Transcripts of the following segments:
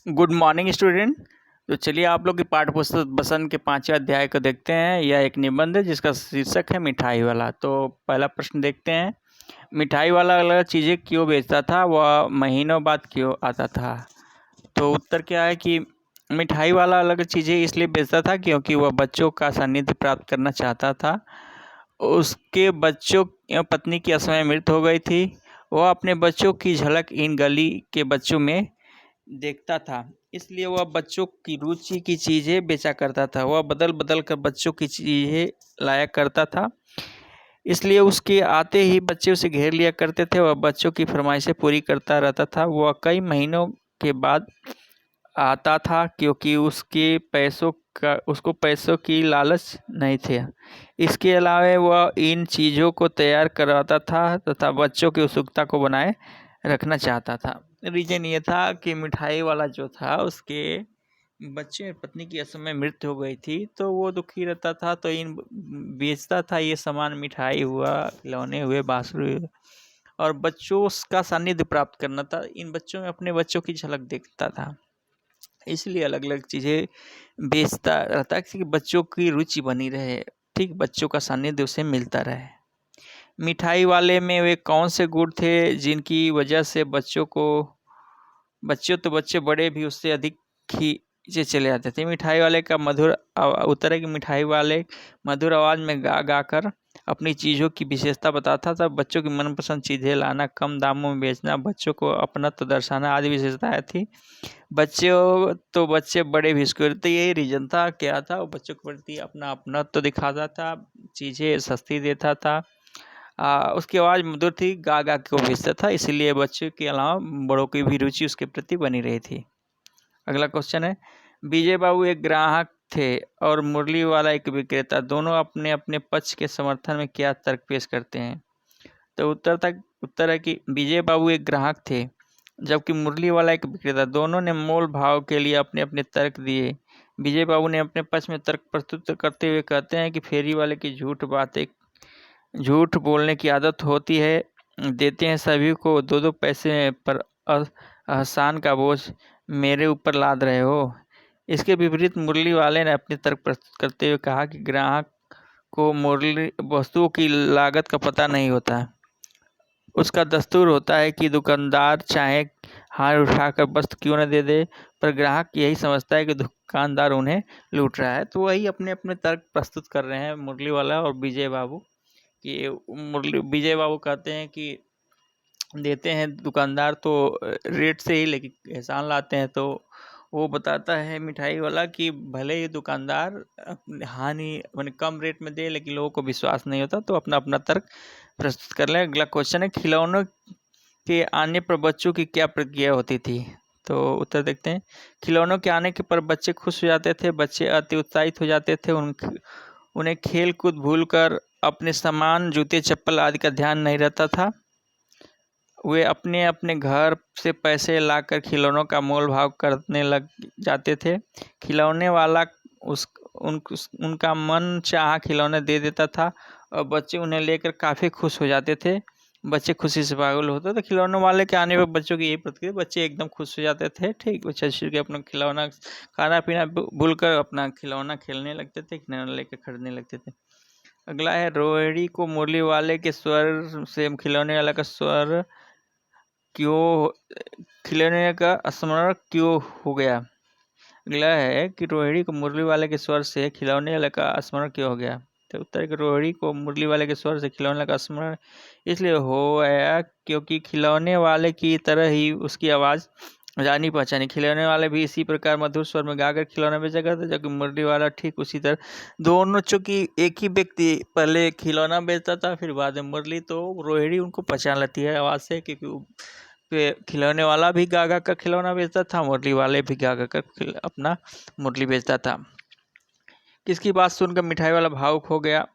Good morning student. तो चलिए आप लोग की पाठ्य पुस्तक बसंत के 5वें अध्याय को देखते हैं। यह एक निबंध है जिसका शीर्षक है मिठाई वाला। तो पहला प्रश्न देखते हैं। मिठाई वाला अलग चीज़ें क्यों बेचता था, वह महीनों बाद क्यों आता था? तो उत्तर क्या है कि मिठाई वाला अलग चीज़ें इसलिए बेचता था क्योंकि वह बच्चों का सानिध्य प्राप्त करना चाहता था। उसके बच्चों पत्नी की असमय मृत्यु हो गई थी। वह अपने बच्चों की झलक इन गली के बच्चों में देखता था, इसलिए वह बच्चों की रुचि की चीज़ें बेचा करता था। वह बदल बदल कर बच्चों की चीज़ें लाया करता था, इसलिए उसके आते ही बच्चे उसे घेर लिया करते थे। वह बच्चों की फरमाइशें पूरी करता रहता था। वह कई महीनों के बाद आता था क्योंकि उसको पैसों की लालच नहीं थे। इसके अलावा वह इन चीज़ों को तैयार करवाता था तथा बच्चों की उत्सुकता को बनाए रखना चाहता था। रीजन ये था कि मिठाई वाला जो था उसके बच्चे और पत्नी की असमय मृत्यु हो गई थी, तो वो दुखी रहता था। तो इन बेचता था ये सामान, मिठाई हुआ, खिलौने हुए, बांसुरी हुई, और बच्चों का सानिध्य प्राप्त करना था। इन बच्चों में अपने बच्चों की झलक देखता था, इसलिए अलग अलग चीज़ें बेचता रहता है कि बच्चों की रुचि बनी रहे, ठीक बच्चों का सानिध्य उसे मिलता रहे। मिठाई वाले में वे कौन से गुण थे जिनकी वजह से बच्चे बड़े भी उससे अधिक खींचे चले जाते थे? मिठाई वाले का उत्तर है कि मिठाई वाले मधुर आवाज़ में गा गा कर अपनी चीज़ों की विशेषता बताता था। बच्चों की मनपसंद चीज़ें लाना, कम दामों में बेचना, बच्चों को अपनत्व दर्शाना आदि विशेषताएं थी। बच्चे बड़े भी इसको, तो यही रीजन था। क्या था? वो बच्चों के प्रति अपना अपनत्व दिखाता था, चीज़ें सस्ती देता था। उसकी आवाज़ मधुर थी, गा गा के वो बेचता था, इसीलिए बच्चों के अलावा बड़ों की भी रुचि उसके प्रति बनी रही थी। अगला क्वेश्चन है, विजय बाबू एक ग्राहक थे और मुरली वाला एक विक्रेता, दोनों अपने अपने पक्ष के समर्थन में क्या तर्क पेश करते हैं? तो उत्तर है कि विजय बाबू एक ग्राहक थे जबकि मुरली वाला एक विक्रेता, दोनों ने मोल भाव के लिए अपने अपने तर्क दिए। विजय बाबू ने अपने पक्ष में तर्क प्रस्तुत करते हुए कहते हैं कि फेरी वाले की झूठ बोलने की आदत होती है, देते हैं सभी को दो दो पैसे, पर एहसान का बोझ मेरे ऊपर लाद रहे हो। इसके विपरीत मुरली वाले ने अपने तर्क प्रस्तुत करते हुए कहा कि ग्राहक को मुरली वस्तुओं की लागत का पता नहीं होता। उसका दस्तूर होता है कि दुकानदार चाहे हाथ उठाकर वस्तु क्यों न दे दे, पर ग्राहक यही समझता है कि दुकानदार उन्हें लूट रहा है। तो वही अपने अपने तर्क प्रस्तुत कर रहे हैं मुरली वाला और विजय बाबू। कि विजय बाबू कहते हैं कि देते हैं दुकानदार तो रेट से ही, लेकिन एहसान लाते हैं। तो वो बताता है मिठाई वाला कि भले ही दुकानदार मैंने कम रेट में दे, लेकिन लोगों को विश्वास नहीं होता। तो अपना अपना तर्क प्रस्तुत कर लें। अगला क्वेश्चन है, खिलौनों के आने पर बच्चों की क्या प्रतिक्रिया होती थी? तो उत्तर देखते हैं। खिलौनों के आने के पर बच्चे खुश हो जाते थे, बच्चे अति उत्साहित हो जाते थे। उन्हें खेल कूद भूल कर अपने सामान, जूते चप्पल आदि का ध्यान नहीं रहता था। वे अपने अपने घर से पैसे लाकर खिलौनों का मोल भाव करने लग जाते थे। खिलौने वाला उनका मन चाहा खिलौने दे देता था और बच्चे उन्हें लेकर काफ़ी खुश हो जाते थे। बच्चे खुशी से पागल होते थे। खिलौने वाले के आने पर बच्चों की यही प्रतिक्रिया, बच्चे एकदम खुश हो जाते थे। ठीक, बच्चे शुरू के अपना खिलौना खाना पीना भूल कर अपना खिलौना खेलने लगते थे, खिलौना लेकर खरीदने लगते थे। अगला है, रोहिणी को मुरली वाले के स्वर से खिलौने वाला का स्वर क्यों खिलौने का स्मरण क्यों हो गया? अगला है कि रोहिणी को मुरली वाले के स्वर से खिलौने वाले का स्मरण क्यों हो गया? तो उत्तर है कि रोहिणी को मुरली वाले के स्वर से खिलौने का स्मरण इसलिए हो गया क्योंकि खिलौने वाले की तरह ही उसकी आवाज़ जानी पहचानी। खिलौने वाले भी इसी प्रकार मधुर स्वर में गाकर खिलौना बेचा करता, जबकि मुरली वाला ठीक उसी तरह। दोनों, चूंकि एक ही व्यक्ति पहले खिलौना बेचता था फिर बाद में मुरली, तो रोहिणी उनको पहचान लेती है आवाज़ से, क्योंकि खिलौने वाला भी गा गा कर खिलौना बेचता था, मुरली वाले भी गा गा कर अपना मुरली बेचता था। किसकी बात सुनकर मिठाई वाला भावुक हो गया?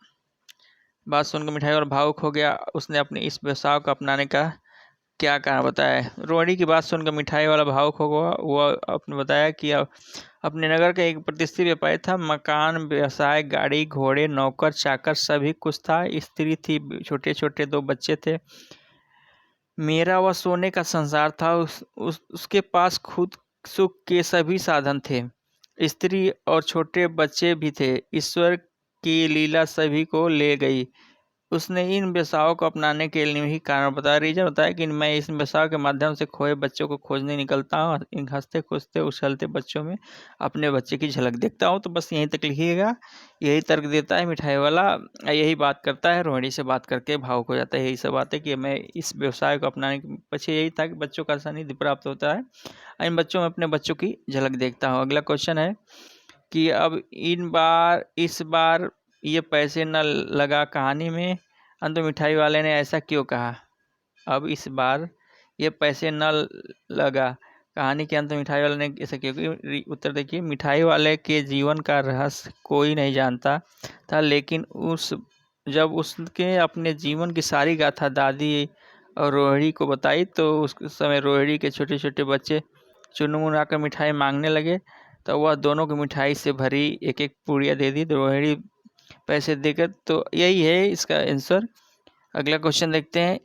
उसने अपने इस व्यवसाय को अपनाने का क्या कारण बताया है? रोहिणी की बात सुनकर मिठाई वाला भावुक हो गया। वह अपने बताया कि अपने नगर का एक प्रतिष्ठित व्यापारी था। मकान, व्यवसाय, गाड़ी, घोड़े, नौकर चाकर सभी कुछ था। स्त्री थी, छोटे छोटे 2 बच्चे थे। मेरा वह सोने का संसार था। उसके पास खुद सुख के सभी साधन थे। स्त्री और छोटे बच्चे भी थे। ईश्वर की लीला सभी को ले गई। उसने इन व्यवसायों को अपनाने के लिए ही कारण बताया, रीजन बताया कि मैं इस व्यवसाय के माध्यम से खोए बच्चों को खोजने निकलता हूँ। इन हंसते खुशते उछलते बच्चों में अपने बच्चे की झलक देखता हूँ। तो बस यहीं तक लिखिएगा। यही तर्क देता है मिठाई वाला, यही बात करता है, रोहिणी से बात करके भावुक हो जाता है। यही सब बात है कि मैं इस व्यवसाय को अपनाने के पीछे यही था कि बच्चों का सानिध्य प्राप्त होता है। इन बच्चों में अपने बच्चों की झलक देखता हूँ। अगला क्वेश्चन है कि अब इस बार ये पैसे न लगा कहानी में, अंत मिठाई वाले ने ऐसा क्यों कहा। अब इस बार ये पैसे न लगा कहानी के अंत मिठाई वाले ने ऐसा क्यों, क्योंकि उत्तर देखिए, मिठाई वाले के जीवन का रहस्य कोई नहीं जानता था, लेकिन जब उसके अपने जीवन की सारी गाथा दादी और रोहिणी को बताई तो उस समय रोहिणी के छोटे छोटे बच्चे चुनमुन आकर मिठाई मांगने लगे। तो वह दोनों को मिठाई से भरी एक एक पुड़िया दे दी। तो रोहिणी पैसे देकर, तो यही है इसका आंसर। अगला क्वेश्चन देखते हैं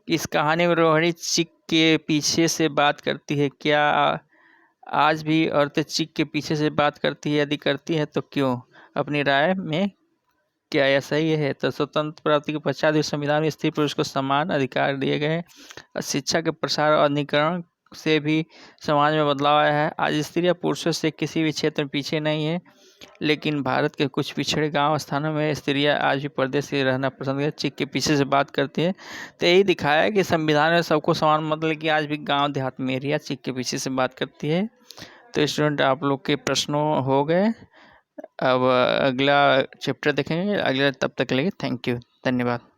कि इस कहानी में रोहिणी चिक के पीछे से बात करती है क्या। आज भी औरतें चिक के पीछे से बात करती है, यदि करती है तो क्यों, अपनी राय में क्या यह सही है। तो स्वतंत्र प्राप्ति के पश्चात भी संविधान में स्त्री पुरुष को समान अधिकार दिए गए हैं। शिक्षा के प्रसार और अधिकरण से भी समाज में बदलाव आया है। आज स्त्रियां पुरुषों से किसी भी क्षेत्र में पीछे नहीं है, लेकिन भारत के कुछ पिछड़े गांव स्थानों में स्त्रियां आज भी पर्दे से रहना पसंद करती, चिक के पीछे से बात करती है। तो यही दिखाया है कि संविधान में सबको समान, मतलब कि आज भी गांव देहात में एरिया चिक के पीछे से बात करती है। तो स्टूडेंट आप लोग के प्रश्नों हो गए। अब अगला चैप्टर देखेंगे अगला, तब तक के लिए थैंक यू, धन्यवाद।